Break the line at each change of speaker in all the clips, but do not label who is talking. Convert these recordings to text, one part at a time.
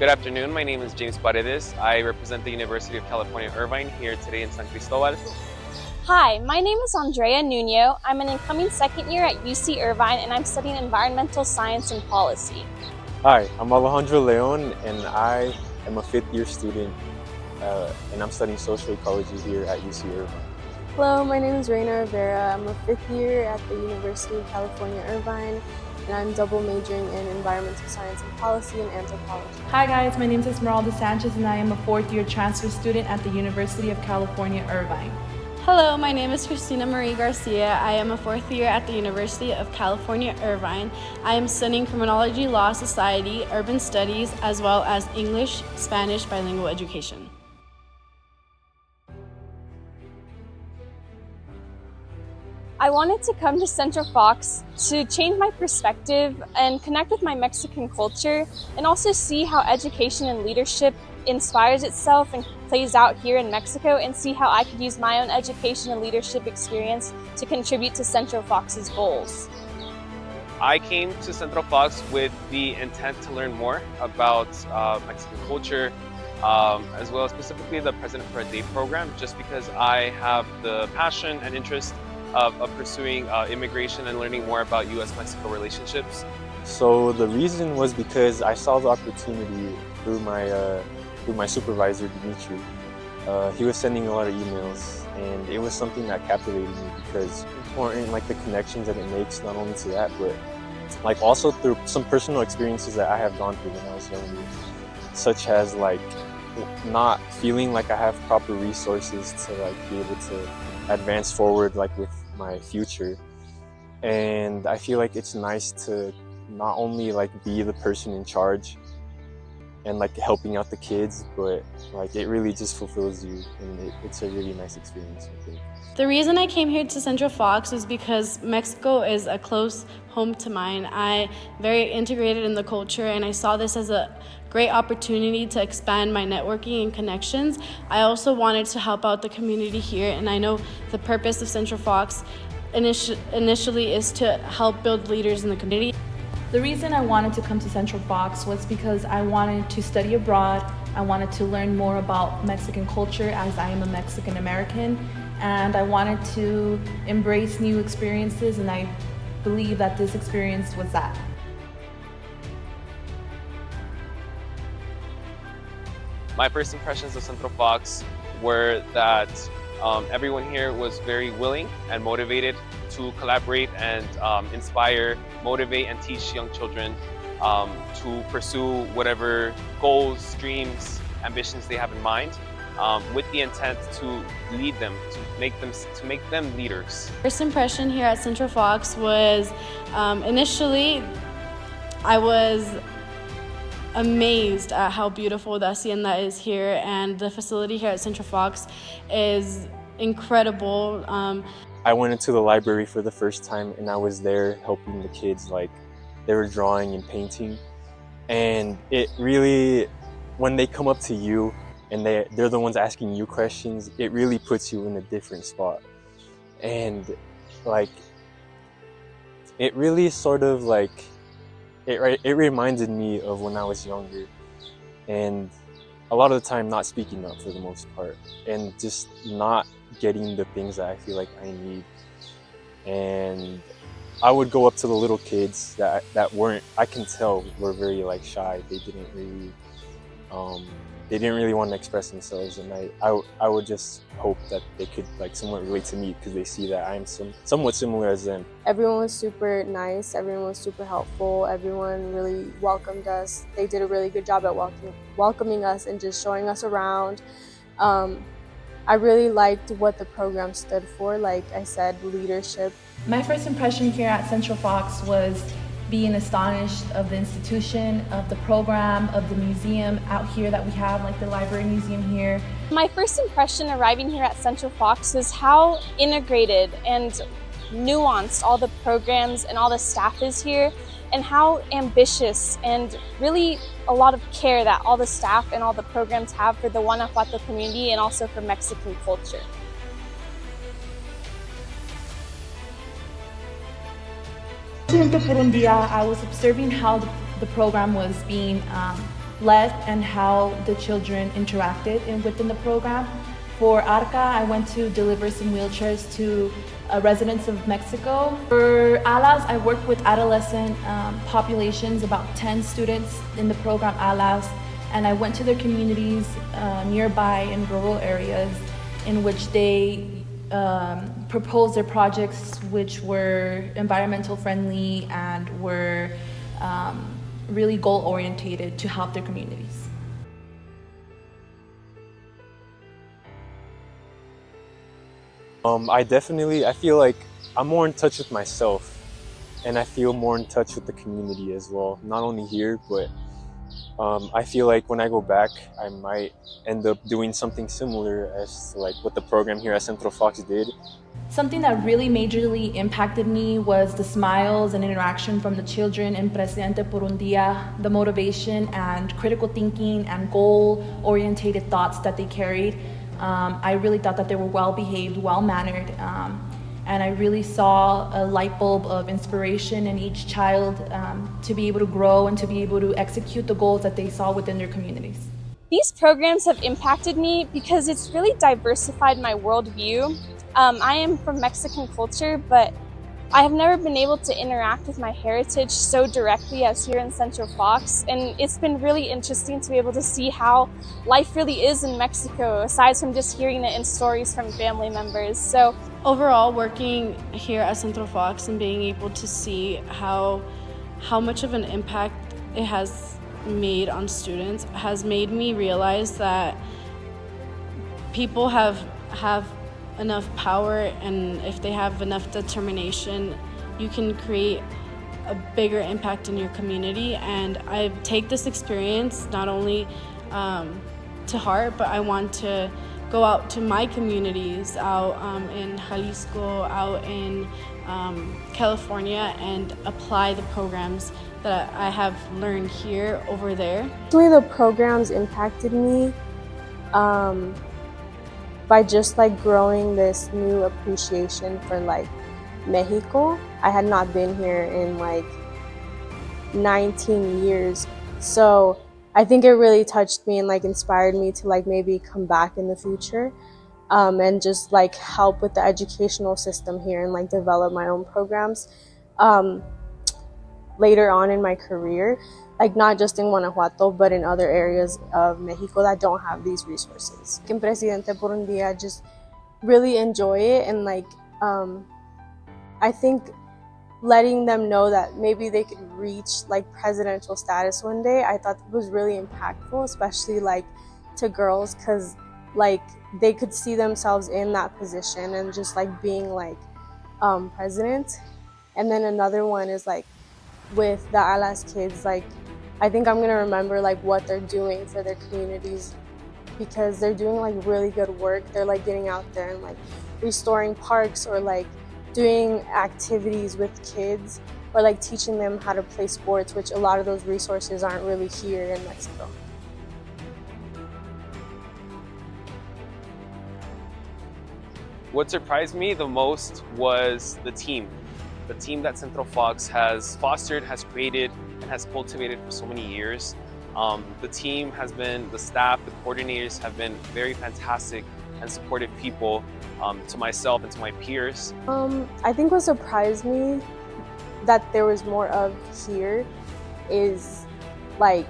Good afternoon, my name is James Paredes. I represent the University of California, Irvine here today in San Cristobal.
Hi, my name is Andrea Nuno. I'm an incoming second year at UC Irvine and I'm studying environmental science and policy.
Hi, I'm Alejandro Leon and I am a fifth year student and I'm studying social ecology here at UC Irvine.
Hello, my name is Reina Rivera. I'm a fifth year at the University of California, Irvine, and I'm double majoring in environmental science and policy and anthropology.
Hi guys, my name is Esmeralda Sanchez and I am a fourth year transfer student at the University of California, Irvine.
Hello, my name is Christina Marie Garcia. I am a fourth year at the University of California, Irvine. I am studying Criminology, Law, Society, Urban Studies, as well as English, Spanish bilingual education.
I wanted to come to Central Fox to change my perspective and connect with my Mexican culture and also see how education and leadership inspires itself and plays out here in Mexico, and see how I could use my own education and leadership experience to contribute to Central Fox's goals.
I came to Central Fox with the intent to learn more about Mexican culture, as well as specifically the President for a Day program, just because I have the passion and interest of pursuing immigration and learning more about U.S.-Mexico relationships.
So the reason was because I saw the opportunity through my supervisor, Dimitri. He was sending a lot of emails and it was something that captivated me because important, like the connections that it makes, not only to that, but like also through some personal experiences that I have gone through when I was younger, such as like not feeling like I have proper resources to like be able to advance forward like with my future. And I feel like it's nice to not only like be the person in charge and like helping out the kids, but like it really just fulfills you, and it's a really nice experience, I think.
The reason I came here to Central Fox was because Mexico is a close home to mine. I'm very integrated in the culture and I saw this as a great opportunity to expand my networking and connections. I also wanted to help out the community here, and I know the purpose of Central Fox initially is to help build leaders in the community.
The reason I wanted to come to Central Fox was because I wanted to study abroad. I wanted to learn more about Mexican culture as I am a Mexican American, and I wanted to embrace new experiences, and I believe that this experience was that.
My first impressions of Central Fox were that everyone here was very willing and motivated to collaborate and inspire, motivate, and teach young children to pursue whatever goals, dreams, ambitions they have in mind, with the intent to lead them, to make them leaders.
First impression here at Central Fox was initially I was amazed at how beautiful the hacienda is here, and the facility here at Central Fox is incredible.
I went into the library for the first time and I was there helping the kids, like they were drawing and painting, and it really, when they come up to you and they're the ones asking you questions, it really puts you in a different spot. And like it really sort of like it reminded me of when I was younger, and a lot of the time not speaking up for the most part, and just not getting the things that I feel like I need. And I would go up to the little kids that weren't, I can tell, were very like shy. They didn't really want to express themselves, and I would just hope that they could like somewhat relate to me because they see that I'm somewhat similar as them.
Everyone was super nice, everyone was super helpful, everyone really welcomed us. They did a really good job at welcoming us and just showing us around. I really liked what the program stood for, like I said, leadership.
My first impression here at Central Fox was being astonished of the institution, of the program, of the museum out here that we have, like the library museum here.
My first impression arriving here at Central Fox was how integrated and nuanced all the programs and all the staff is here, and how ambitious and really a lot of care that all the staff and all the programs have for the Guanajuato community and also for Mexican culture.
Por un día, I was observing how the program was being led and how the children interacted within the program. For ARCA, I went to deliver some wheelchairs to residents of Mexico. For ALAS, I worked with adolescent populations, about 10 students in the program ALAS, and I went to their communities nearby in rural areas in which they proposed their projects which were environmental friendly and were really goal oriented to help their communities.
I feel like I'm more in touch with myself, and I feel more in touch with the community as well. Not only here, but I feel like when I go back, I might end up doing something similar as like what the program here at Central Fox did.
Something that really majorly impacted me was the smiles and interaction from the children in Presidente por un Día, the motivation and critical thinking and goal-oriented thoughts that they carried. I really thought that they were well-behaved, well-mannered, and I really saw a light bulb of inspiration in each child to be able to grow and to be able to execute the goals that they saw within their communities.
These programs have impacted me because it's really diversified my worldview. I am from Mexican culture, but I have never been able to interact with my heritage so directly as here in Central Fox, and it's been really interesting to be able to see how life really is in Mexico, aside from just hearing it in stories from family members. So
overall, working here at Central Fox and being able to see how much of an impact it has made on students has made me realize that people have enough power, and if they have enough determination, you can create a bigger impact in your community. And I take this experience not only to heart, but I want to go out to my communities out in Jalisco, out in California, and apply the programs that I have learned here over there.
Actually, the programs impacted me by just like growing this new appreciation for like Mexico. I had not been here in like 19 years. So I think it really touched me and like inspired me to like maybe come back in the future and just like help with the educational system here and like develop my own programs later on in my career, like not just in Guanajuato, but in other areas of Mexico that don't have these resources. In Presidente por un Día, just really enjoy it, and like I think letting them know that maybe they could reach like presidential status one day, I thought was really impactful, especially like to girls, because like they could see themselves in that position and just like being like president. And then another one is like with the ALAS kids, like I think I'm gonna remember like what they're doing for their communities, because they're doing like really good work. They're like getting out there and like restoring parks, or like doing activities with kids, or like teaching them how to play sports, which a lot of those resources aren't really here in Mexico.
What surprised me the most was the team. The team that Central Fox has fostered, has created, and has cultivated for so many years. The team has been, the staff, the coordinators have been very fantastic and supportive people to myself and to my peers.
I think what surprised me that there was more of here is like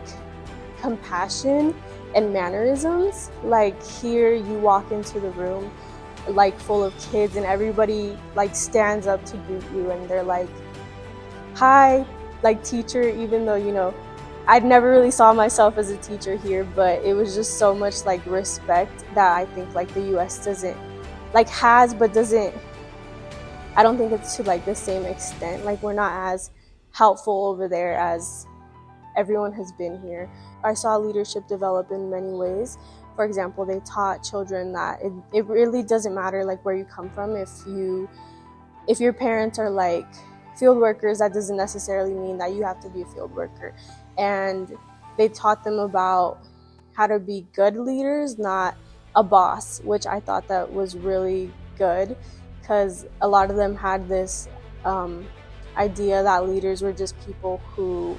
compassion and mannerisms. Like here you walk into the room like full of kids and everybody like stands up to greet you and they're like, hi, like teacher, even though, you know, I'd never really saw myself as a teacher here, but it was just so much like respect that I think like the US doesn't, like has, but doesn't, I don't think it's to like the same extent. Like we're not as helpful over there as everyone has been here. I saw leadership develop in many ways. For example, they taught children that it really doesn't matter like where you come from. If your parents are like field workers, that doesn't necessarily mean that you have to be a field worker. And they taught them about how to be good leaders, not a boss, which I thought that was really good, because a lot of them had this idea that leaders were just people who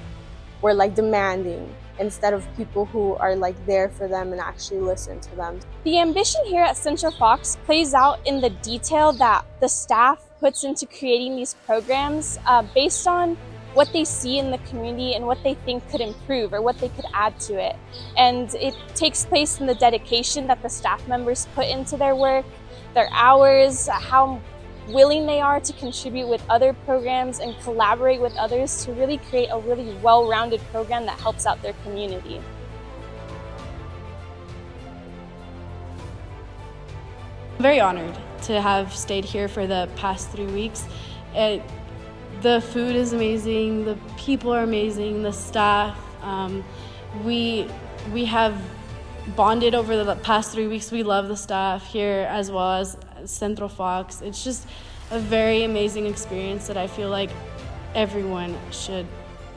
were like demanding, instead of people who are like there for them and actually listen to them.
The ambition here at Central Fox plays out in the detail that the staff puts into creating these programs based on what they see in the community and what they think could improve or what they could add to it. And it takes place in the dedication that the staff members put into their work, their hours, how willing they are to contribute with other programs and collaborate with others to really create a really well-rounded program that helps out their community.
I'm very honored to have stayed here for the past 3 weeks. The food is amazing, the people are amazing, the staff. We have bonded over the past 3 weeks. We love the staff here as well as Central Fox. It's just a very amazing experience that I feel like everyone should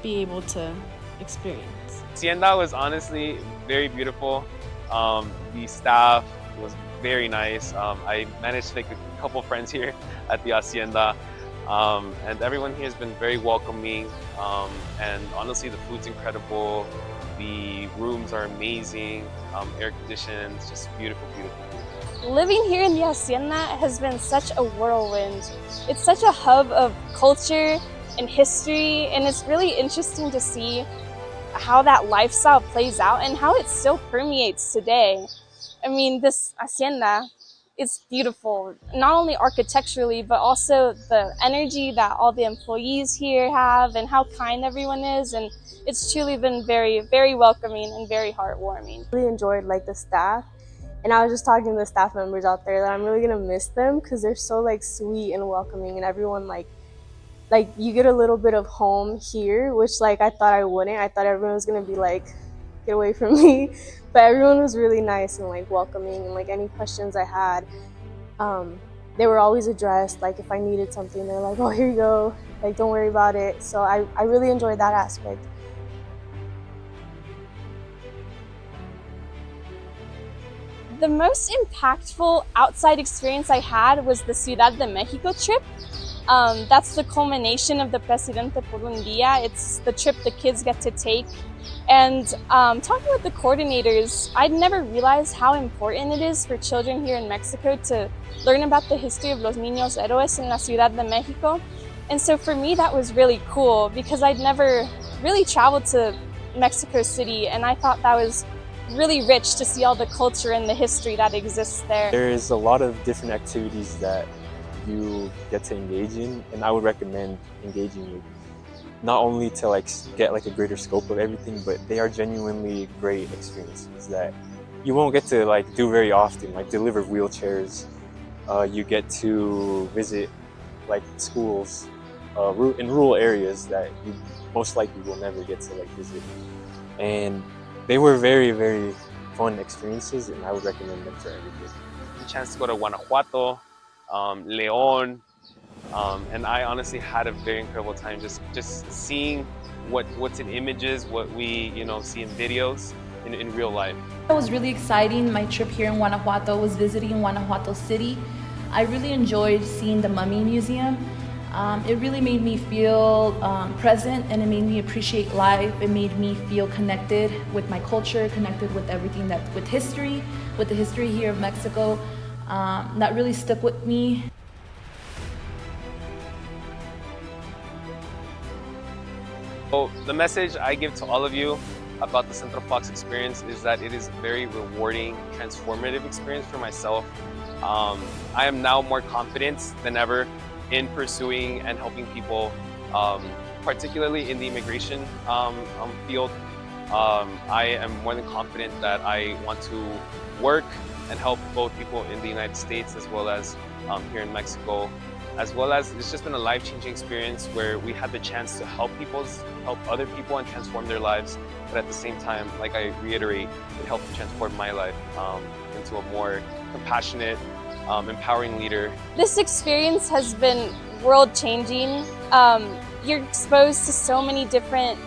be able to experience.
Hacienda was honestly very beautiful. The staff was very nice. I managed to make a couple friends here at the Hacienda. And everyone here has been very welcoming. And honestly, the food's incredible. The rooms are amazing, air conditioned, it's just beautiful, beautiful, beautiful.
Living here in the Hacienda has been such a whirlwind. It's such a hub of culture and history, and it's really interesting to see how that lifestyle plays out and how it still permeates today. I mean, this Hacienda, it's beautiful, not only architecturally, but also the energy that all the employees here have and how kind everyone is. And it's truly been very, very welcoming and very heartwarming.
I really enjoyed like the staff, and I was just talking to the staff members out there that I'm really gonna miss them because they're so like sweet and welcoming, and everyone like you get a little bit of home here, which like I thought I wouldn't. I thought everyone was gonna be like, get away from me. But everyone was really nice and like welcoming, and like any questions I had, they were always addressed. Like if I needed something, they're like, oh, here you go, like don't worry about it. So I really enjoyed that aspect.
The most impactful outside experience I had was the Ciudad de Mexico trip. That's the culmination of the Presidente por un Día. It's the trip the kids get to take. And talking with the coordinators, I'd never realized how important it is for children here in Mexico to learn about the history of los niños héroes en la Ciudad de Mexico. And so for me, that was really cool because I'd never really traveled to Mexico City, and I thought that was really rich to see all the culture and the history that exists there.
There's a lot of different activities that you get to engage in, and I would recommend engaging in. Not only to like get like a greater scope of everything, but they are genuinely great experiences that you won't get to like do very often, like deliver wheelchairs. You get to visit like schools in rural areas that you most likely will never get to like visit. And they were very, very fun experiences, and I would recommend them for everybody.
The chance to go to Guanajuato, León, and I honestly had a very incredible time just seeing what's in images, what we see in videos in real life.
It was really exciting. My trip here in Guanajuato was visiting Guanajuato City. I really enjoyed seeing the Mummy Museum. It really made me feel present, and it made me appreciate life. It made me feel connected with my culture, connected with everything with history, with the history here of Mexico. That really stuck with me.
So the message I give to all of you about the Central Fox experience is that it is a very rewarding, transformative experience for myself. I am now more confident than ever in pursuing and helping people, particularly in the immigration field. I am more than confident that I want to work and help both people in the United States as well as here in Mexico, as well as it's just been a life-changing experience where we had the chance to help other people and transform their lives, but at the same time, like I reiterate, it helped transform my life into a more compassionate, empowering leader.
This experience has been world-changing. You're exposed to so many different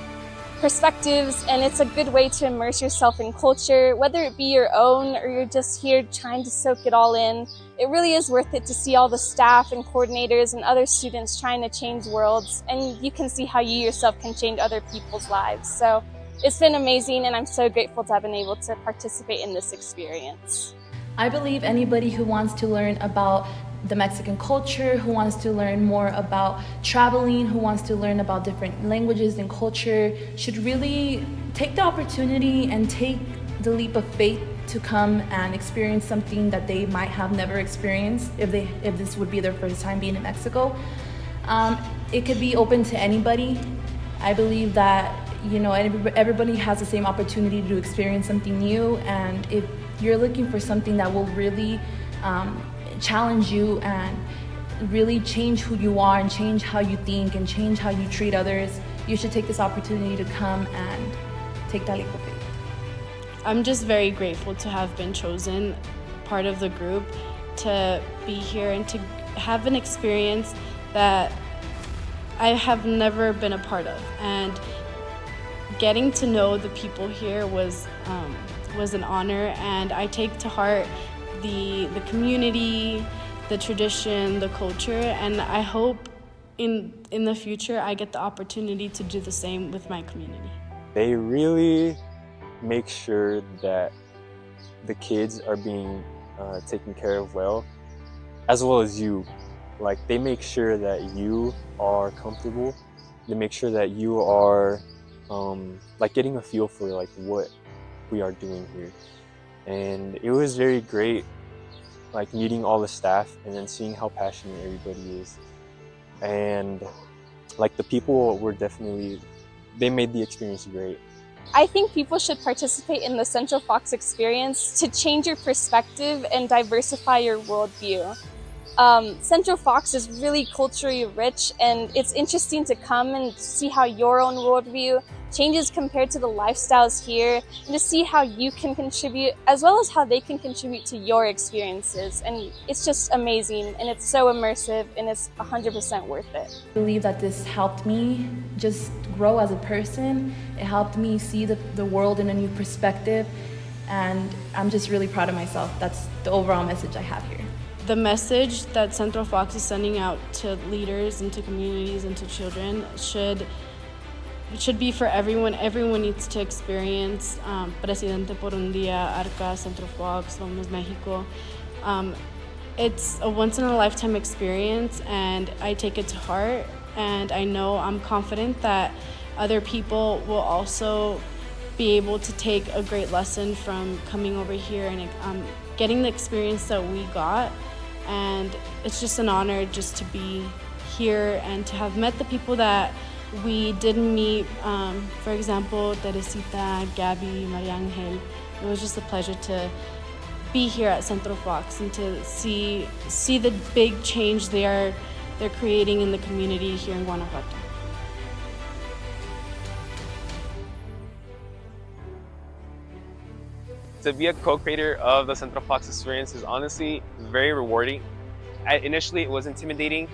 perspectives, and it's a good way to immerse yourself in culture, whether it be your own or you're just here trying to soak it all in. it really is worth it to see all the staff and coordinators and other students trying to change worlds, and you can see how you yourself can change other people's lives. So it's been amazing, and I'm so grateful to have been able to participate in this experience.
I believe anybody who wants to learn about the Mexican culture, who wants to learn more about traveling, who wants to learn about different languages and culture, should really take the opportunity and take the leap of faith to come and experience something that they might have never experienced if this would be their first time being in Mexico. It could be open to anybody. I believe that everybody has the same opportunity to experience something new, and if you're looking for something that will really challenge you and really change who you are and change how you think and change how you treat others, you should take this opportunity to come and take that leap of faith.
I'm just very grateful to have been chosen part of the group, to be here and to have an experience that I have never been a part of. And getting to know the people here was an honor, and I take to heart the community, the tradition, the culture, and I hope in the future I get the opportunity to do the same with my community.
They really make sure that the kids are being taken care of well as you. Like, they make sure that you are comfortable. They make sure that you are like getting a feel for like what we are doing here. And it was very great, like meeting all the staff and then seeing how passionate everybody is. And like the people were they made the experience great.
I think people should participate in the Central Fox experience to change your perspective and diversify your worldview. Central Fox is really culturally rich, and it's interesting to come and see how your own worldview changes compared to the lifestyles here, and to see how you can contribute as well as how they can contribute to your experiences. And it's just amazing, and it's so immersive, and it's 100% worth it.
I believe that this helped me just grow as a person. It helped me see the world in a new perspective, and I'm just really proud of myself. That's the overall message I have here.
The message that Central Fox is sending out to leaders and to communities and to children should be for everyone. Everyone needs to experience Presidente por un Día, Arca, Central Fox, Vamos Mexico. It's a once-in-a-lifetime experience, and I take it to heart, and I know I'm confident that other people will also be able to take a great lesson from coming over here and getting the experience that we got. And it's just an honor just to be here and to have met the people that we didn't meet. For example, Teresita, Gabby, Maria Angel. It was just a pleasure to be here at Central Fox and to see the big change they're creating in the community here in Guanajuato.
To be a co-creator of the Central Fox experience is honestly very rewarding. Initially, it was intimidating.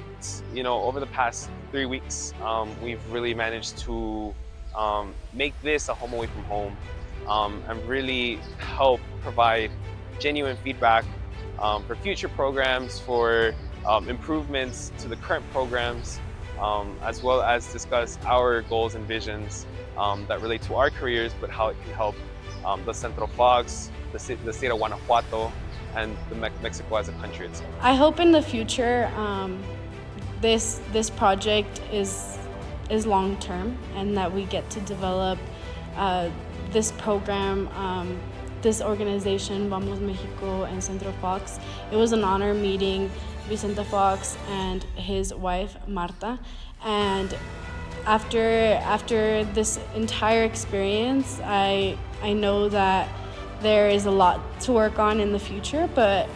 Over the past 3 weeks, we've really managed to make this a home away from home and really help provide genuine feedback for future programs, for improvements to the current programs, as well as discuss our goals and visions that relate to our careers, but how it can help the Central Fox, the state of Guanajuato, and Mexico as a country itself.
I hope in the future this project is long term, and that we get to develop this program, this organization, Vamos Mexico and Central Fox. It was an honor meeting Vicente Fox and his wife Marta, and after this entire experience, I know that there is a lot to work on in the future, but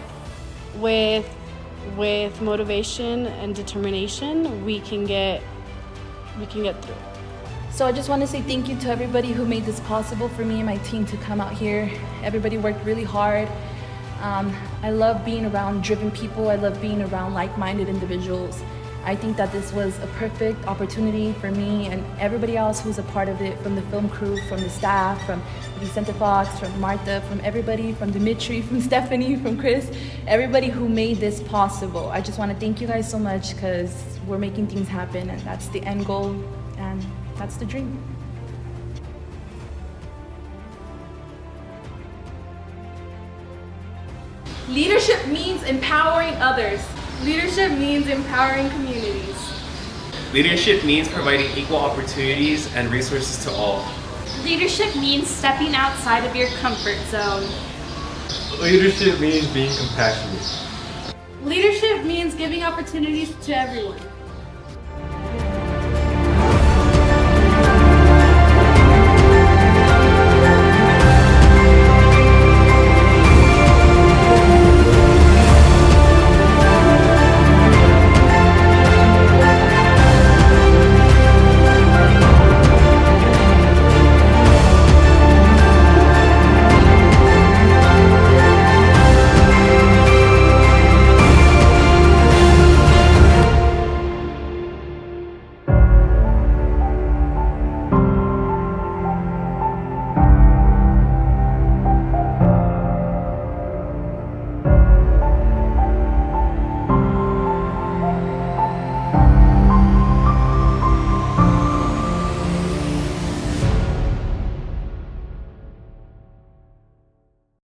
with motivation and determination, we can get through.
So I just want to say thank you to everybody who made this possible for me and my team to come out here. Everybody worked really hard. I love being around driven people. I love being around like-minded individuals. I think that this was a perfect opportunity for me and everybody else who's a part of it, from the film crew, from the staff, from Vicente Fox, from Martha, from everybody, from Dimitri, from Stephanie, from Chris, everybody who made this possible. I just want to thank you guys so much, because we're making things happen, and that's the end goal, and that's the dream.
Leadership means empowering others. Leadership means empowering communities.
Leadership means providing equal opportunities and resources to all.
Leadership means stepping outside of your comfort zone.
Leadership means being compassionate.
Leadership means giving opportunities to everyone.